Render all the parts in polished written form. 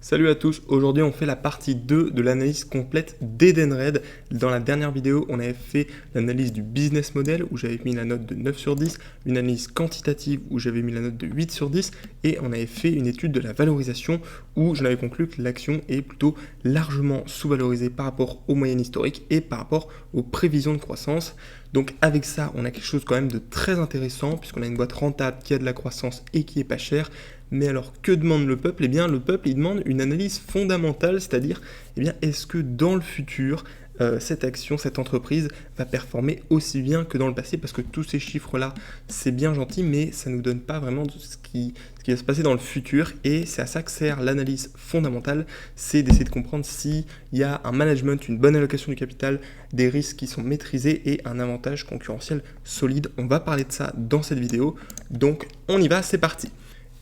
Salut à tous, aujourd'hui on fait la partie 2 de l'analyse complète d'Edenred. Dans la dernière vidéo, on avait fait l'analyse du business model où j'avais mis la note de 9 sur 10, une analyse quantitative où j'avais mis la note de 8 sur 10 et on avait fait une étude de la valorisation où j'en avais conclu que l'action est plutôt largement sous-valorisée par rapport aux moyennes historiques et par rapport aux prévisions de croissance. Donc avec ça, on a quelque chose quand même de très intéressant puisqu'on a une boîte rentable qui a de la croissance et qui est pas chère. Mais alors, que demande le peuple? Eh bien, le peuple, il demande une analyse fondamentale, c'est-à-dire, eh bien, est-ce que dans le futur, cette action, cette entreprise va performer aussi bien que dans le passé? Parce que tous ces chiffres-là, c'est bien gentil, mais ça ne nous donne pas vraiment ce qui va se passer dans le futur. Et c'est à ça que sert l'analyse fondamentale, c'est d'essayer de comprendre s'il y a un management, une bonne allocation du capital, des risques qui sont maîtrisés et un avantage concurrentiel solide. On va parler de ça dans cette vidéo. Donc, on y va, c'est parti.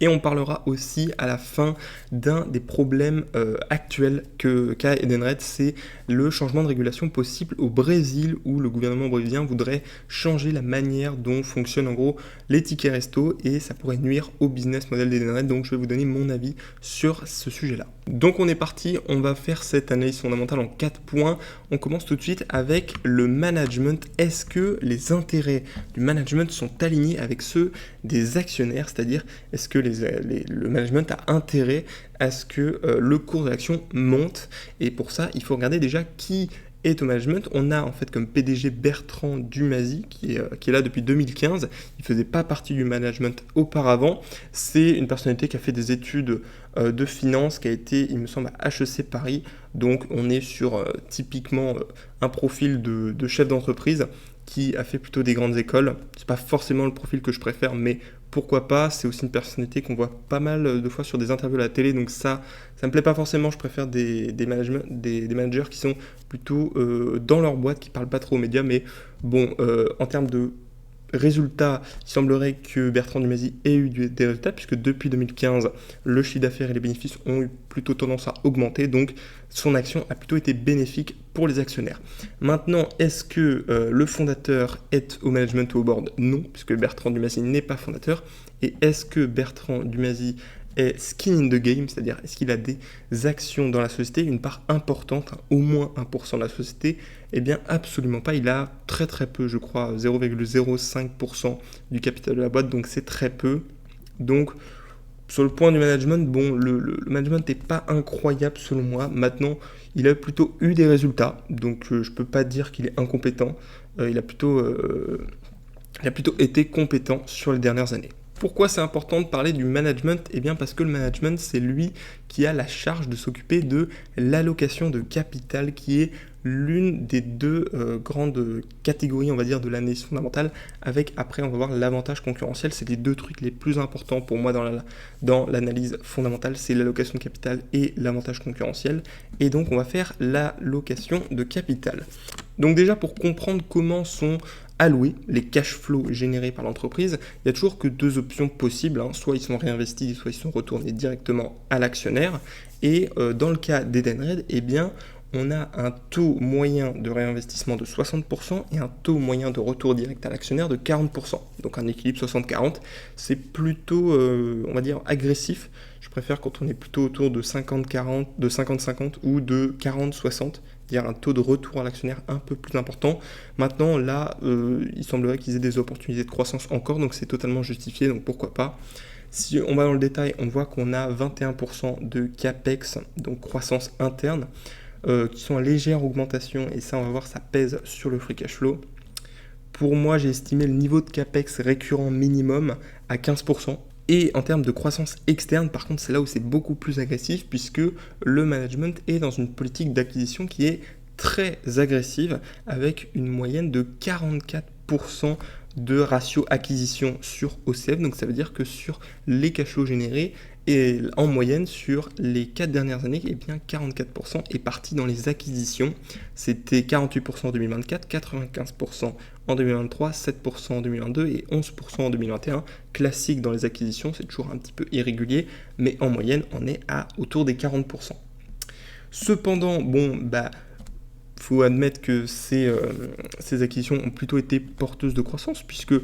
Et on parlera aussi à la fin d'un des problèmes actuels qu'a Edenred, c'est le changement de régulation possible au Brésil où le gouvernement brésilien voudrait changer la manière dont fonctionnent en gros les tickets resto et ça pourrait nuire au business model d'Edenred. Donc je vais vous donner mon avis sur ce sujet-là. Donc on est parti, on va faire cette analyse fondamentale en 4 points. On commence tout de suite avec le management. Est-ce que les intérêts du management sont alignés avec ceux des actionnaires, c'est-à-dire est-ce que le management a intérêt à ce que le cours de l'action monte? Et pour ça, il faut regarder déjà qui est au management. On a en fait comme PDG Bertrand Dumazy qui est là depuis 2015. Il ne faisait pas partie du management auparavant. C'est une personnalité qui a fait des études de finance, qui a été, il me semble, à HEC Paris. Donc on est sur typiquement un profil de chef d'entreprise qui a fait plutôt des grandes écoles. C'est pas forcément le profil que je préfère, mais pourquoi pas? C'est aussi une personnalité qu'on voit pas mal de fois sur des interviews à la télé, donc ça me plaît pas forcément. Je préfère des managers qui sont plutôt dans leur boîte, qui parlent pas trop aux médias, mais bon, en termes de résultat, il semblerait que Bertrand Dumazy ait eu des résultats, puisque depuis 2015, le chiffre d'affaires et les bénéfices ont eu plutôt tendance à augmenter, donc son action a plutôt été bénéfique pour les actionnaires. Maintenant, est-ce que le fondateur est au management ou au board? Non, puisque Bertrand Dumazy n'est pas fondateur. Et est-ce que Bertrand Dumazy est skin in the game, c'est-à-dire est-ce qu'il a des actions dans la société, une part importante, hein, au moins 1% de la société? Eh bien absolument pas, il a très très peu, je crois 0,05% du capital de la boîte, donc c'est très peu. Donc sur le point du management, bon, le management n'est pas incroyable selon moi. Maintenant, il a plutôt eu des résultats, donc je peux pas dire qu'il est incompétent. Il a plutôt été compétent sur les dernières années. Pourquoi c'est important de parler du management? Eh bien parce que le management, c'est lui qui a la charge de s'occuper de l'allocation de capital, qui est l'une des deux grandes catégories, on va dire, de l'analyse fondamentale, avec, après, on va voir l'avantage concurrentiel. C'est les deux trucs les plus importants pour moi dans l'analyse fondamentale, c'est l'allocation de capital et l'avantage concurrentiel. Et donc, on va faire l'allocation de capital. Donc déjà, pour comprendre comment sont alloués les cash flows générés par l'entreprise, il n'y a toujours que deux options possibles, hein. Soit ils sont réinvestis, soit ils sont retournés directement à l'actionnaire. Et dans le cas d'Edenred, eh bien, on a un taux moyen de réinvestissement de 60% et un taux moyen de retour direct à l'actionnaire de 40%. Donc un équilibre 60-40, c'est plutôt, on va dire, agressif. Je préfère quand on est plutôt autour de 50-40, de 50-50 ou de 40-60. C'est-à-dire un taux de retour à l'actionnaire un peu plus important. Maintenant, là, il semblerait qu'ils aient des opportunités de croissance encore, donc c'est totalement justifié, donc pourquoi pas. Si on va dans le détail, on voit qu'on a 21% de CAPEX, donc croissance interne, qui sont en légère augmentation, et ça, on va voir, ça pèse sur le free cash flow. Pour moi, j'ai estimé le niveau de CAPEX récurrent minimum à 15%. Et en termes de croissance externe, par contre, c'est là où c'est beaucoup plus agressif puisque le management est dans une politique d'acquisition qui est très agressive avec une moyenne de 44% de ratio acquisition sur OCF. Donc ça veut dire que sur les cash flows générés, et en moyenne sur les 4 dernières années, eh bien 44% est parti dans les acquisitions. C'était 48% en 2024, 95% en 2023, 7% en 2022 et 11% en 2021. Classique dans les acquisitions, c'est toujours un petit peu irrégulier, mais en moyenne, on est autour des 40%. Cependant, bon, faut admettre que ces acquisitions ont plutôt été porteuses de croissance, puisque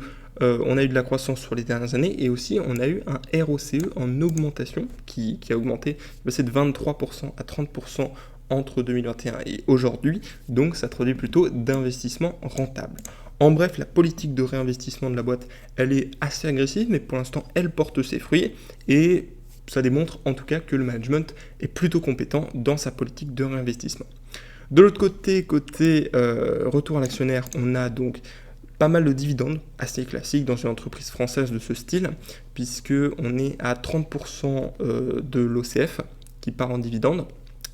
On a eu de la croissance sur les dernières années et aussi on a eu un ROCE en augmentation qui a augmenté, c'est de 23% à 30% entre 2021 et aujourd'hui, donc ça traduit plutôt d'investissement rentable. En bref, la politique de réinvestissement de la boîte, elle est assez agressive, mais pour l'instant, elle porte ses fruits et ça démontre en tout cas que le management est plutôt compétent dans sa politique de réinvestissement. De l'autre côté, retour à l'actionnaire, on a donc pas mal de dividendes, assez classiques dans une entreprise française de ce style, puisqu'on est à 30% de l'OCF qui part en dividendes.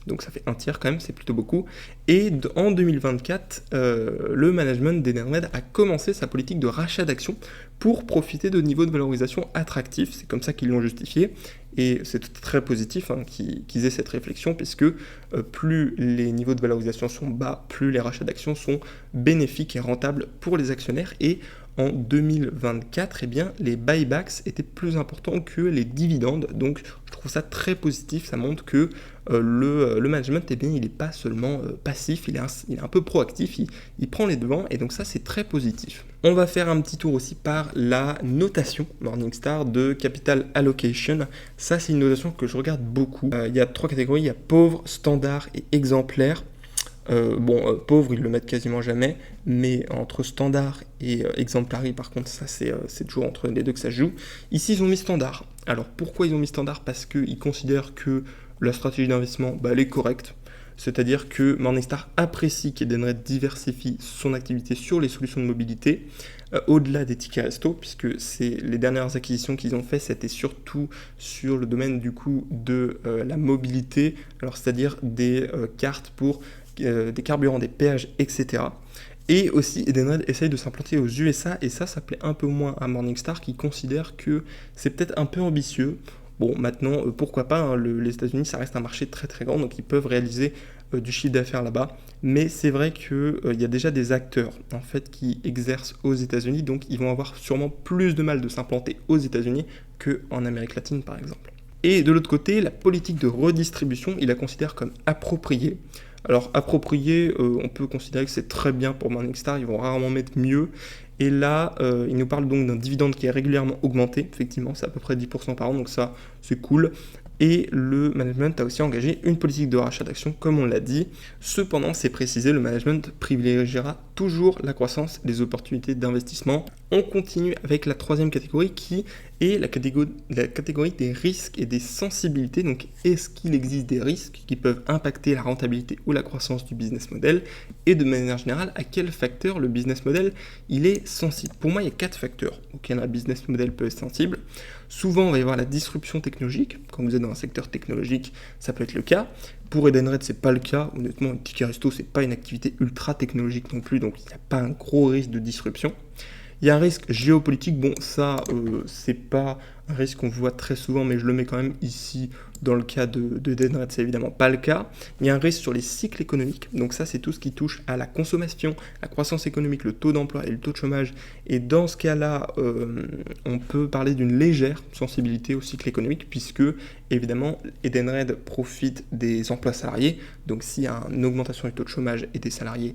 Donc ça fait un tiers quand même, c'est plutôt beaucoup. Et en 2024, le management d'Edenred a commencé sa politique de rachat d'actions pour profiter de niveaux de valorisation attractifs. C'est comme ça qu'ils l'ont justifié. Et c'est très positif qu'ils aient cette réflexion, puisque plus les niveaux de valorisation sont bas, plus les rachats d'actions sont bénéfiques et rentables pour les actionnaires. Et en 2024, eh bien, les buybacks étaient plus importants que les dividendes. Donc je trouve ça très positif, ça montre que le management, eh bien, il n'est pas seulement passif, il est un peu proactif, il prend les devants, et donc ça c'est très positif. On va faire un petit tour aussi par la notation Morningstar de Capital Allocation. Ça c'est une notation que je regarde beaucoup. Il y a 3 catégories, il y a pauvre, standard et exemplaire. Pauvre, ils le mettent quasiment jamais, mais entre standard et exemplary, par contre, ça c'est toujours entre les deux que ça se joue. Ici, ils ont mis standard. Alors, pourquoi ils ont mis standard? Parce qu'ils considèrent que la stratégie d'investissement, elle est correcte. C'est-à-dire que Morningstar apprécie qu'Edenred diversifie son activité sur les solutions de mobilité, au-delà des tickets resto, puisque les dernières acquisitions qu'ils ont faites, c'était surtout sur le domaine du coup de la mobilité, alors c'est-à-dire des cartes pour des carburants, des péages, etc. Et aussi, Edenred essaye de s'implanter aux USA, et ça plaît un peu moins à Morningstar, qui considère que c'est peut-être un peu ambitieux. Bon, maintenant, pourquoi pas, les États-Unis, ça reste un marché très très grand, donc ils peuvent réaliser du chiffre d'affaires là-bas. Mais c'est vrai qu'il y a déjà des acteurs en fait, qui exercent aux États-Unis, donc ils vont avoir sûrement plus de mal de s'implanter aux États-Unis qu'en Amérique latine, par exemple. Et de l'autre côté, la politique de redistribution, il la considère comme appropriée. Alors approprié, on peut considérer que c'est très bien pour Morningstar, ils vont rarement mettre mieux. Et là, il nous parle donc d'un dividende qui est régulièrement augmenté, effectivement, c'est à peu près 10% par an, donc ça, c'est cool. Et le management a aussi engagé une politique de rachat d'actions, comme on l'a dit. Cependant, c'est précisé, le management privilégiera toujours la croissance et les opportunités d'investissement. On continue avec la 3e catégorie qui est la catégorie des risques et des sensibilités. Donc, est-ce qu'il existe des risques qui peuvent impacter la rentabilité ou la croissance du business model? Et de manière générale, à quel facteur le business model il est sensible? Pour moi, il y a 4 facteurs auxquels un business model peut être sensible. Souvent, on va y avoir la disruption technologique. Quand vous êtes dans un secteur technologique, ça peut être le cas. Pour Edenred, c'est pas le cas. Honnêtement, le ticket resto, c'est pas une activité ultra technologique non plus, donc il n'y a pas un gros risque de disruption. Il y a un risque géopolitique, bon ça c'est pas un risque qu'on voit très souvent, mais je le mets quand même ici dans le cas de Edenred, c'est évidemment pas le cas. Il y a un risque sur les cycles économiques, donc ça c'est tout ce qui touche à la consommation, la croissance économique, le taux d'emploi et le taux de chômage. Et dans ce cas-là, on peut parler d'une légère sensibilité au cycle économique, puisque évidemment Edenred profite des emplois salariés, donc s'il y a une augmentation du taux de chômage et des salariés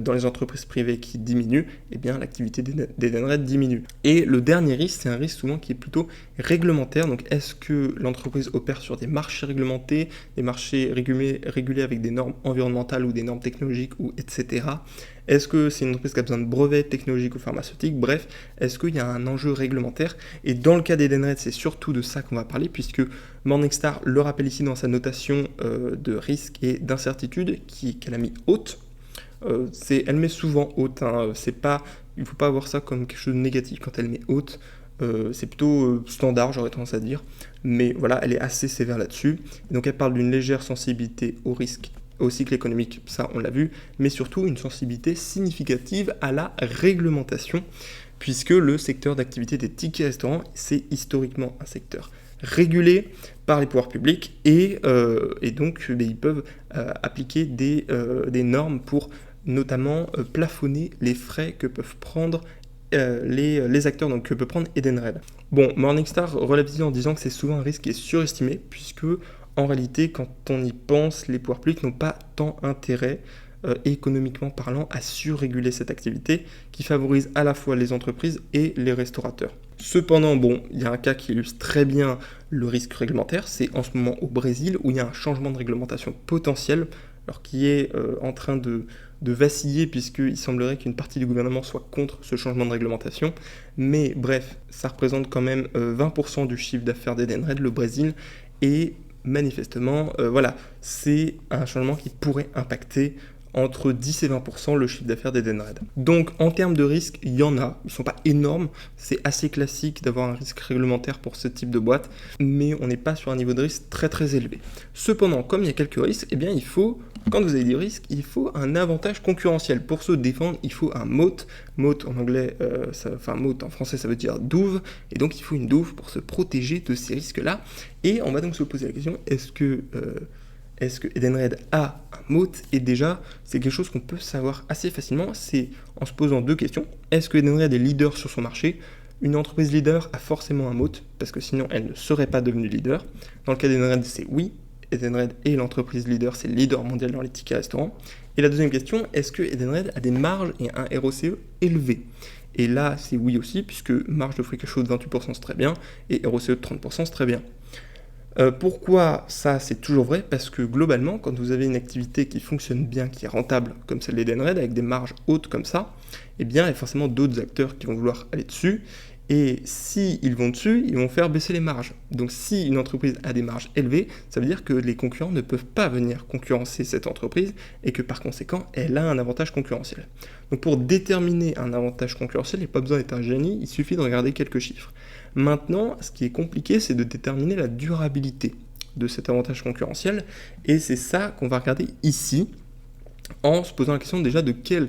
dans les entreprises privées qui diminuent, eh bien l'activité d'Edenred diminue. Et le dernier risque, c'est un risque souvent qui est plutôt réglementaire, donc est-ce que l'entreprise opère sur des marchés réglementés, des marchés régulés avec des normes environnementales ou des normes technologiques, ou etc. Est-ce que c'est une entreprise qui a besoin de brevets technologiques ou pharmaceutiques? Bref, est-ce qu'il y a un enjeu réglementaire? Et dans le cas d'Edenred, c'est surtout de ça qu'on va parler, puisque Morningstar le rappelle ici dans sa notation de risque et d'incertitude qu'elle a mis haute. Elle met souvent haute, il ne faut pas avoir ça comme quelque chose de négatif quand elle met haute. C'est plutôt standard, j'aurais tendance à dire, mais voilà, elle est assez sévère là-dessus. Et donc elle parle d'une légère sensibilité au risque, au cycle économique, ça on l'a vu, mais surtout une sensibilité significative à la réglementation, puisque le secteur d'activité des tickets restaurants, c'est historiquement un secteur régulé par les pouvoirs publics, et donc ils peuvent appliquer des normes pour notamment plafonner les frais que peuvent prendre les acteurs, donc que peut prendre Edenred. Bon, Morningstar relativise en disant que c'est souvent un risque qui est surestimé, puisque en réalité, quand on y pense, les pouvoirs publics n'ont pas tant intérêt et économiquement parlant, à surréguler cette activité qui favorise à la fois les entreprises et les restaurateurs. Cependant, bon, il y a un cas qui illustre très bien le risque réglementaire, c'est en ce moment au Brésil où il y a un changement de réglementation potentiel, alors qui est en train de vaciller puisqu'il semblerait qu'une partie du gouvernement soit contre ce changement de réglementation. Mais bref, ça représente quand même 20% du chiffre d'affaires d'Edenred, le Brésil, et manifestement, voilà, c'est un changement qui pourrait impacter entre 10 et 20% le chiffre d'affaires d'Edenred. Donc en termes de risques, il y en a, ils ne sont pas énormes, c'est assez classique d'avoir un risque réglementaire pour ce type de boîte, mais on n'est pas sur un niveau de risque très très élevé. Cependant, comme il y a quelques risques, eh bien il faut, quand vous avez des risques, il faut un avantage concurrentiel. Pour se défendre, il faut un moat. Moat en anglais, moat en français ça veut dire douve, et donc il faut une douve pour se protéger de ces risques-là. Et on va donc se poser la question, est-ce que Edenred a un moat? Et déjà, c'est quelque chose qu'on peut savoir assez facilement, c'est en se posant deux questions. Est-ce que Edenred est leader sur son marché? Une entreprise leader a forcément un moat, parce que sinon elle ne serait pas devenue leader. Dans le cas d'Edenred, c'est oui. Edenred est l'entreprise leader, c'est le leader mondial dans les tickets restaurants. Et la deuxième question, est-ce que Edenred a des marges et un ROCE élevé? Et là, c'est oui aussi, puisque marge de free cash flow de 28% c'est très bien, et ROCE de 30% c'est très bien. Pourquoi ça c'est toujours vrai? Parce que globalement, quand vous avez une activité qui fonctionne bien, qui est rentable, comme celle d'Edenred, avec des marges hautes comme ça, eh bien il y a forcément d'autres acteurs qui vont vouloir aller dessus, et s'ils vont dessus, ils vont faire baisser les marges. Donc si une entreprise a des marges élevées, ça veut dire que les concurrents ne peuvent pas venir concurrencer cette entreprise, et que par conséquent, elle a un avantage concurrentiel. Donc pour déterminer un avantage concurrentiel, il n'y a pas besoin d'être un génie, il suffit de regarder quelques chiffres. Maintenant, ce qui est compliqué, c'est de déterminer la durabilité de cet avantage concurrentiel, et c'est ça qu'on va regarder ici, en se posant la question déjà de quel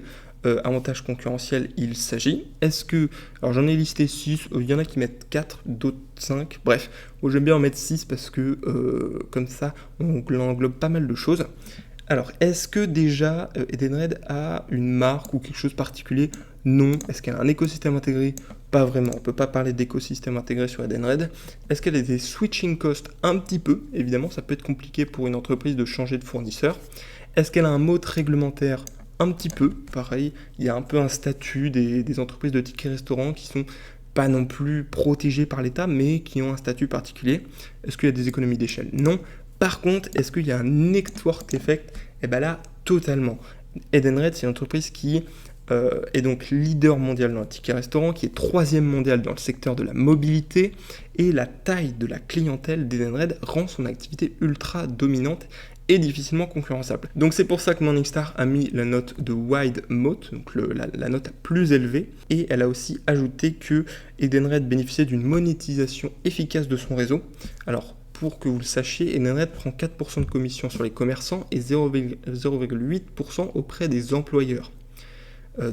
avantage concurrentiel il s'agit. Est-ce que, alors j'en ai listé 6, il y en a qui mettent 4, d'autres 5, bref, moi j'aime bien en mettre 6 parce que comme ça, on englobe pas mal de choses. Alors, est-ce que déjà Edenred a une marque ou quelque chose de particulier? Non. Est-ce qu'elle a un écosystème intégré? Pas vraiment. On ne peut pas parler d'écosystème intégré sur Edenred. Est-ce qu'elle a des switching costs? Un petit peu. Évidemment, ça peut être compliqué pour une entreprise de changer de fournisseur. Est-ce qu'elle a un mode réglementaire? Un petit peu. Pareil, il y a un peu un statut des entreprises de tickets restaurants qui sont pas non plus protégées par l'État, mais qui ont un statut particulier. Est-ce qu'il y a des économies d'échelle? Non. Par contre, est-ce qu'il y a un network effect? Eh bien là, totalement. Edenred, c'est une entreprise qui est donc leader mondial dans le ticket restaurant, qui est 3e mondial dans le secteur de la mobilité, et la taille de la clientèle d'Edenred rend son activité ultra dominante et difficilement concurrençable. Donc c'est pour ça que Morningstar a mis la note de wide moat, donc la note la plus élevée, et elle a aussi ajouté que Edenred bénéficiait d'une monétisation efficace de son réseau. Alors, pour que vous le sachiez, Edenred prend 4% de commission sur les commerçants et 0,8% auprès des employeurs.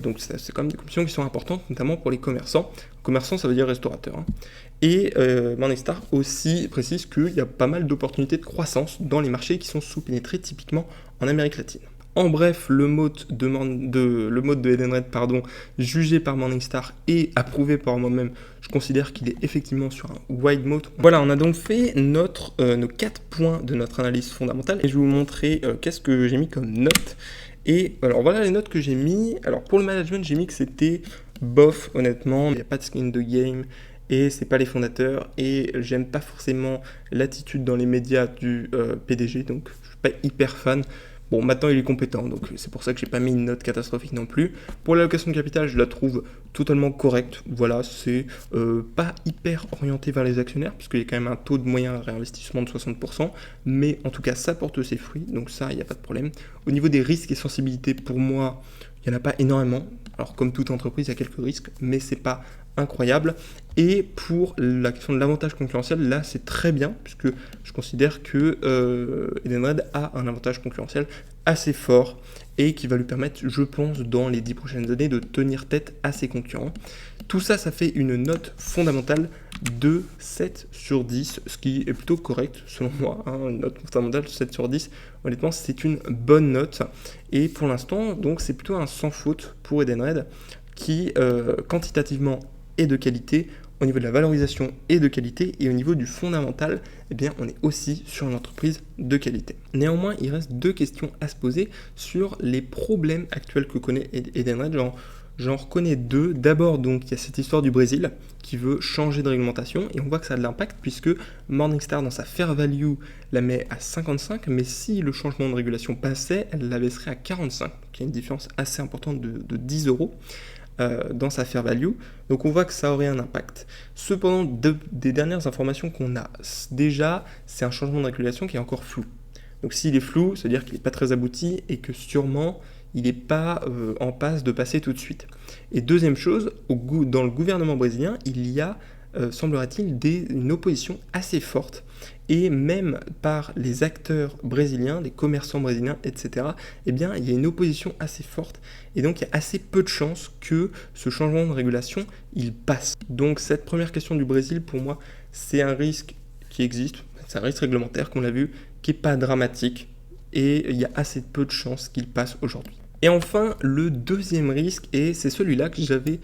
Donc c'est quand même des commissions qui sont importantes, notamment pour les commerçants. Commerçants, ça veut dire restaurateurs. Hein. Et Morningstar aussi précise qu'il y a pas mal d'opportunités de croissance dans les marchés qui sont sous-pénétrés, typiquement en Amérique latine. En bref, le mode de Edenred, jugé par Morningstar et approuvé par moi-même, je considère qu'il est effectivement sur un wide mode. Voilà, on a donc fait nos 4 points de notre analyse fondamentale et je vais vous montrer qu'est-ce que j'ai mis comme note. Et alors voilà les notes que j'ai mis. Alors pour le management, j'ai mis que c'était bof, honnêtement. Il n'y a pas de skin de game et c'est pas les fondateurs. Et j'aime pas forcément l'attitude dans les médias du PDG, donc je suis pas hyper fan. Bon, maintenant il est compétent, donc c'est pour ça que j'ai pas mis une note catastrophique non plus. Pour l'allocation de capital, je la trouve totalement correcte. Voilà, c'est pas hyper orienté vers les actionnaires, puisqu'il y a quand même un taux de moyen réinvestissement de 60%, mais en tout cas ça porte ses fruits, donc ça, il n'y a pas de problème. Au niveau des risques et sensibilités, pour moi, il n'y en a pas énormément. Alors comme toute entreprise, il y a quelques risques, mais c'est pas incroyable. Et pour la question de l'avantage concurrentiel, là c'est très bien, puisque je considère que Edenred a un avantage concurrentiel assez fort et qui va lui permettre, je pense, dans les 10 prochaines années de tenir tête à ses concurrents. Tout ça, ça fait une note fondamentale de 7 sur 10, ce qui est plutôt correct selon moi. Hein, une note fondamentale de 7 sur 10, honnêtement, c'est une bonne note. Et pour l'instant, donc c'est plutôt un sans faute pour Edenred qui, quantitativement et de qualité, au niveau de la valorisation et de qualité, et au niveau du fondamental, eh bien, on est aussi sur une entreprise de qualité. Néanmoins, il reste deux questions à se poser sur les problèmes actuels que connaît Edenred. J'en reconnais deux. D'abord, donc, il y a cette histoire du Brésil qui veut changer de réglementation, et on voit que ça a de l'impact puisque Morningstar, dans sa fair value, la met à 55, mais si le changement de régulation passait, elle la baisserait à 45. Donc, il y a une différence assez importante de 10 euros. Dans sa fair value, donc on voit que ça aurait un impact. Cependant, des dernières informations qu'on a déjà, c'est un changement de régulation qui est encore flou. Donc s'il est flou, c'est-à-dire qu'il n'est pas très abouti et que sûrement il n'est pas en passe de passer tout de suite. Et deuxième chose, dans le gouvernement brésilien, il y a, semblerait-il, une opposition assez forte, et même par les acteurs brésiliens, les commerçants brésiliens, etc., eh bien, il y a une opposition assez forte, et donc il y a assez peu de chances que ce changement de régulation, il passe. Donc cette première question du Brésil, pour moi, c'est un risque qui existe, c'est un risque réglementaire, qu'on l'a vu, qui n'est pas dramatique, et il y a assez peu de chances qu'il passe aujourd'hui. Et enfin, le deuxième risque, et c'est celui-là que j'avais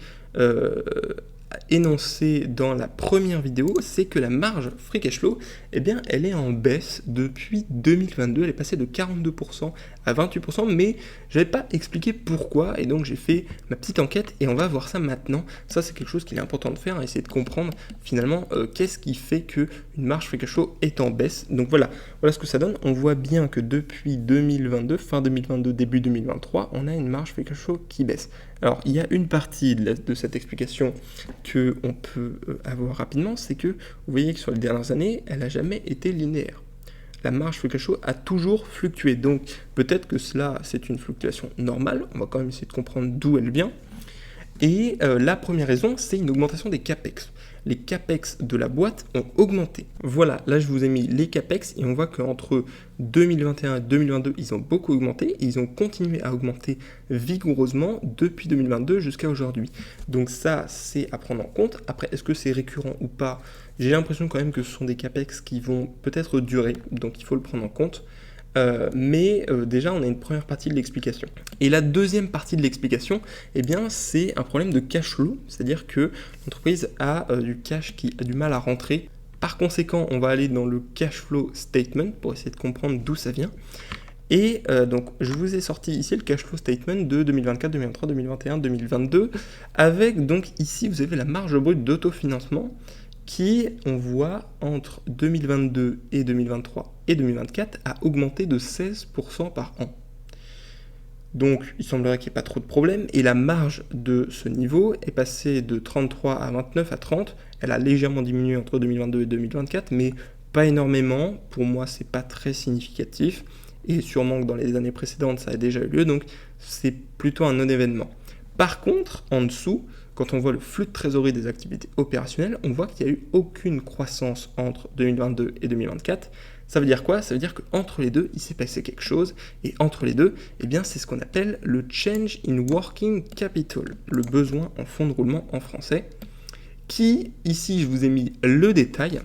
énoncé dans la première vidéo, c'est que la marge free cash flow, eh bien, elle est en baisse depuis 2022. Elle est passée de 42% à 28%, mais je n'avais pas expliqué pourquoi, et donc j'ai fait ma petite enquête, et on va voir ça maintenant. Ça, c'est quelque chose qu'il est important de faire, essayer de comprendre finalement qu'est-ce qui fait qu'une marge free cash flow est en baisse. Donc voilà ce que ça donne. On voit bien que depuis 2022, fin 2022, début 2023, on a une marge free cash flow qui baisse. Alors, il y a une partie de cette explication qu'on peut avoir rapidement, c'est que vous voyez que sur les dernières années, elle n'a jamais été linéaire. La marge free cash flow a toujours fluctué. Donc, peut-être que cela, c'est une fluctuation normale. On va quand même essayer de comprendre d'où elle vient. Et la première raison, c'est une augmentation des CAPEX. Les CAPEX de la boîte ont augmenté. Voilà, là je vous ai mis les CAPEX et on voit qu'entre 2021 et 2022, ils ont beaucoup augmenté et ils ont continué à augmenter vigoureusement depuis 2022 jusqu'à aujourd'hui. Donc ça, c'est à prendre en compte. Après, est-ce que c'est récurrent ou pas? J'ai l'impression quand même que ce sont des CAPEX qui vont peut-être durer, donc il faut le prendre en compte. Mais déjà, on a une première partie de l'explication. Et la deuxième partie de l'explication, eh bien, c'est un problème de cash flow, c'est-à-dire que l'entreprise a du cash qui a du mal à rentrer. Par conséquent, on va aller dans le cash flow statement pour essayer de comprendre d'où ça vient. Et donc, je vous ai sorti ici le cash flow statement de 2024, 2023, 2021, 2022, avec donc ici, vous avez la marge brute d'autofinancement qui, on voit, entre 2022 et 2023 et 2024, a augmenté de 16% par an. Donc, il semblerait qu'il n'y ait pas trop de problèmes, et la marge de ce niveau est passée de 33 à 29 à 30. Elle a légèrement diminué entre 2022 et 2024, mais pas énormément. Pour moi, c'est pas très significatif, et sûrement que dans les années précédentes, ça a déjà eu lieu, donc c'est plutôt un non-événement. Par contre, en dessous, quand on voit le flux de trésorerie des activités opérationnelles, on voit qu'il n'y a eu aucune croissance entre 2022 et 2024. Ça veut dire quoi? Ça veut dire qu'entre les deux, il s'est passé quelque chose. Et entre les deux, eh bien, c'est ce qu'on appelle le change in working capital, le besoin en fonds de roulement en français, qui, ici, je vous ai mis le détail,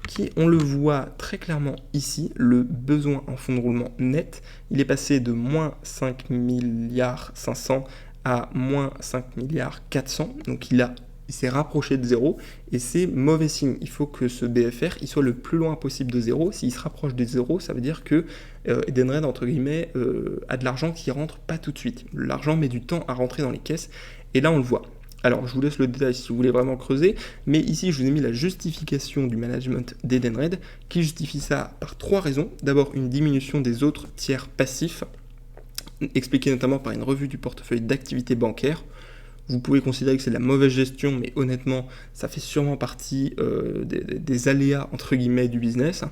qui, on le voit très clairement ici, le besoin en fonds de roulement net, il est passé de moins 5 milliards 500 à moins 5 milliards 400, donc il s'est rapproché de zéro, et c'est mauvais signe. Il faut que ce BFR il soit le plus loin possible de zéro. S'il se rapproche de zéro, ça veut dire que Edenred, entre guillemets, a de l'argent qui rentre pas tout de suite. L'argent met du temps à rentrer dans les caisses, et là on le voit. Alors, je vous laisse le détail si vous voulez vraiment creuser, mais ici, je vous ai mis la justification du management d'Edenred, qui justifie ça par trois raisons. D'abord, une diminution des autres tiers passifs, expliquée notamment par une revue du portefeuille d'activités bancaires. Vous pouvez considérer que c'est de la mauvaise gestion, mais honnêtement, ça fait sûrement partie des aléas, entre guillemets, du business.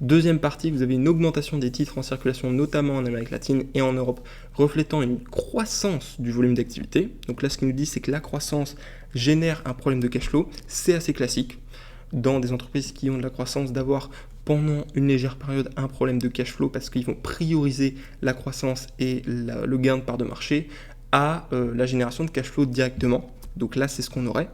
Deuxième partie, vous avez une augmentation des titres en circulation, notamment en Amérique latine et en Europe, reflétant une croissance du volume d'activité. Donc là, ce qu'il nous dit, c'est que la croissance génère un problème de cash flow. C'est assez classique dans des entreprises qui ont de la croissance d'avoir pendant une légère période un problème de cash flow parce qu'ils vont prioriser la croissance et le gain de part de marché à la génération de cash flow directement. Donc là, c'est ce qu'on aurait.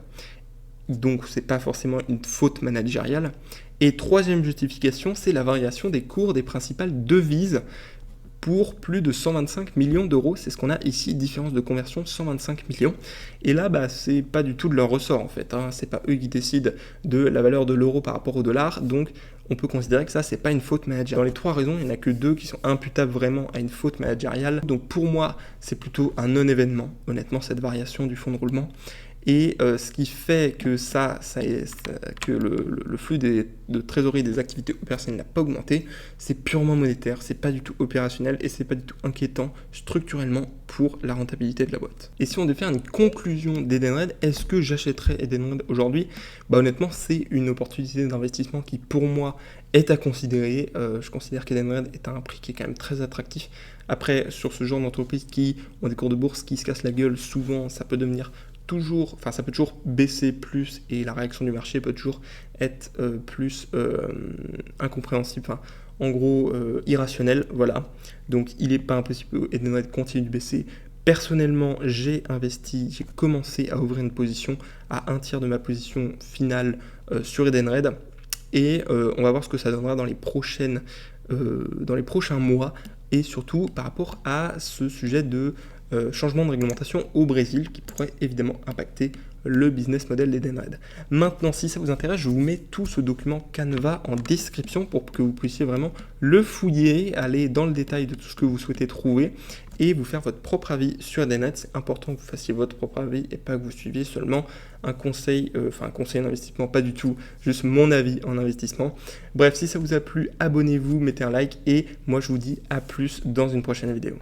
Donc, c'est pas forcément une faute managériale. Et troisième justification, c'est la variation des cours des principales devises pour plus de 125 millions d'euros. C'est ce qu'on a ici, différence de conversion 125 millions. Et là, c'est pas du tout de leur ressort en fait. C'est pas eux qui décident de la valeur de l'euro par rapport au dollar. Donc, on peut considérer que ça, c'est pas une faute managériale. Dans les 3 raisons, il n'y en a que 2 qui sont imputables vraiment à une faute managériale. Donc, pour moi, c'est plutôt un non-événement, honnêtement, cette variation du fonds de roulement. Et ce qui fait que que le flux de trésorerie des activités opérationnelles n'a pas augmenté, c'est purement monétaire, c'est pas du tout opérationnel et c'est pas du tout inquiétant structurellement pour la rentabilité de la boîte. Et si on devait faire une conclusion d'Edenred, est-ce que j'achèterais Edenred aujourd'hui ? Honnêtement, c'est une opportunité d'investissement qui pour moi est à considérer. Je considère qu'Edenred est à un prix qui est quand même très attractif. Après, sur ce genre d'entreprise qui ont des cours de bourse qui se cassent la gueule, souvent ça peut ça peut toujours baisser plus et la réaction du marché peut toujours être plus incompréhensible, en gros irrationnelle, voilà. Donc il n'est pas impossible qu'Edenred continue de baisser. Personnellement, j'ai commencé à ouvrir une position à un tiers de ma position finale sur Edenred et on va voir ce que ça donnera dans les prochains mois et surtout par rapport à ce sujet de changement de réglementation au Brésil qui pourrait évidemment impacter le business model d'Edenred. Maintenant, si ça vous intéresse, je vous mets tout ce document Canva en description pour que vous puissiez vraiment le fouiller, aller dans le détail de tout ce que vous souhaitez trouver et vous faire votre propre avis sur Edenred. C'est important que vous fassiez votre propre avis et pas que vous suiviez seulement un conseil d'investissement, pas du tout, juste mon avis en investissement. Bref, si ça vous a plu, abonnez-vous, mettez un like et moi je vous dis à plus dans une prochaine vidéo.